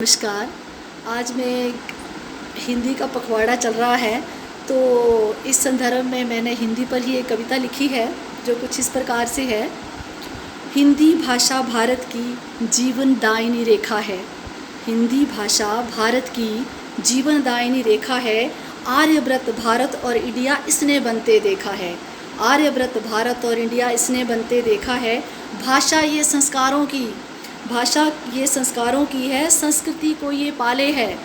नमस्कार। आज मैं हिंदी का पखवाड़ा चल रहा है, तो इस संदर्भ में मैंने हिंदी पर ही एक कविता लिखी है जो कुछ इस प्रकार से है। हिंदी भाषा भारत की जीवनदायिनी रेखा है। हिंदी भाषा भारत की जीवनदायिनी रेखा है। आर्यव्रत भारत और इंडिया इसने बनते देखा है। आर्यव्रत भारत और इंडिया इसने बनते देखा है। भाषा ये संस्कारों की है, संस्कृति को ये पाले है।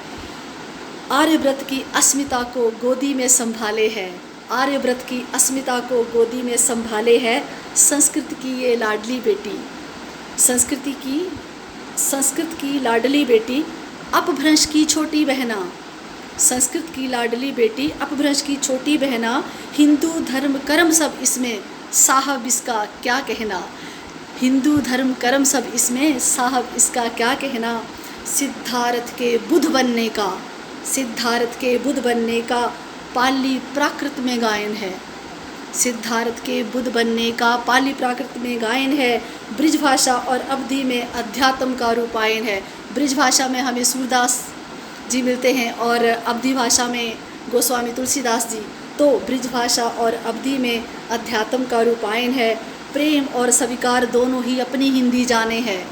आर्यव्रत की अस्मिता को गोदी में संभाले है। आर्यव्रत की अस्मिता को गोदी में संभाले है। संस्कृत की ये लाडली बेटी, संस्कृत की लाडली बेटी, अपभ्रंश की छोटी बहना। संस्कृत की लाडली बेटी, अपभ्रंश की छोटी बहना। हिंदू धर्म कर्म सब इसमें, साहब इसका क्या कहना। हिंदू धर्म कर्म सब इसमें, साहब इसका क्या कहना। सिद्धार्थ के बुद्ध बनने का पाली प्राकृत में गायन है। सिद्धार्थ के बुद्ध बनने का पाली प्राकृत में गायन है। ब्रिजभाषा और अवधी में अध्यात्म का रूपायन है। ब्रिजभाषा में हमें सूरदास जी मिलते हैं और अवधी भाषा में गोस्वामी तुलसीदास जी। तो ब्रिजभाषा और अवधी में अध्यात्म का रूपायन है। प्रेम और स्वीकार दोनों ही अपनी हिंदी जाने हैं।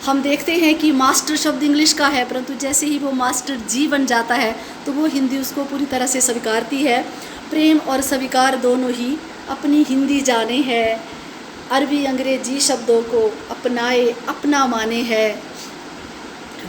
हम देखते हैं कि मास्टर शब्द इंग्लिश का है, परंतु जैसे ही वो मास्टर जी बन जाता है तो वो हिंदी उसको पूरी तरह से स्वीकारती है। प्रेम और स्वीकार दोनों ही अपनी हिंदी जाने हैं। अरबी अंग्रेजी शब्दों को अपनाए अपना माने है।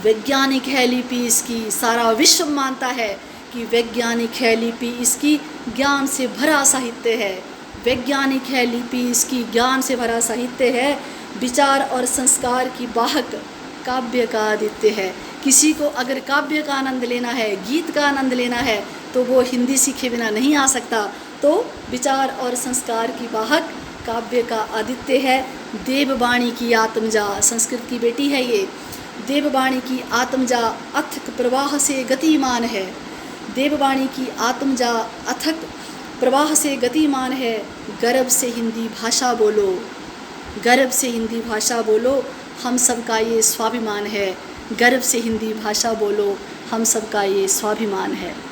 वैज्ञानिक है लिपि इसकी, सारा विश्व मानता है कि वैज्ञानिक है लिपि इसकी, ज्ञान से भरा साहित्य है। वैज्ञानिक है लिपि इसकी, ज्ञान से भरा साहित्य है। विचार और संस्कार की वाहक काव्य का आदित्य है। किसी को अगर काव्य का आनंद लेना है, गीत का आनंद लेना है, तो वो हिंदी सीखे बिना नहीं आ सकता। तो विचार और संस्कार की वाहक काव्य का आदित्य है। देववाणी की आत्मजा, संस्कृत की बेटी है ये। देववाणी की आत्मजा अथक प्रवाह से गतिमान है। देववाणी की आत्मजा अथक प्रवाह से गतिमान है। गर्व से हिंदी भाषा बोलो, गर्व से हिंदी भाषा बोलो, हम सबका ये स्वाभिमान है। गर्व से हिंदी भाषा बोलो, हम सबका ये स्वाभिमान है।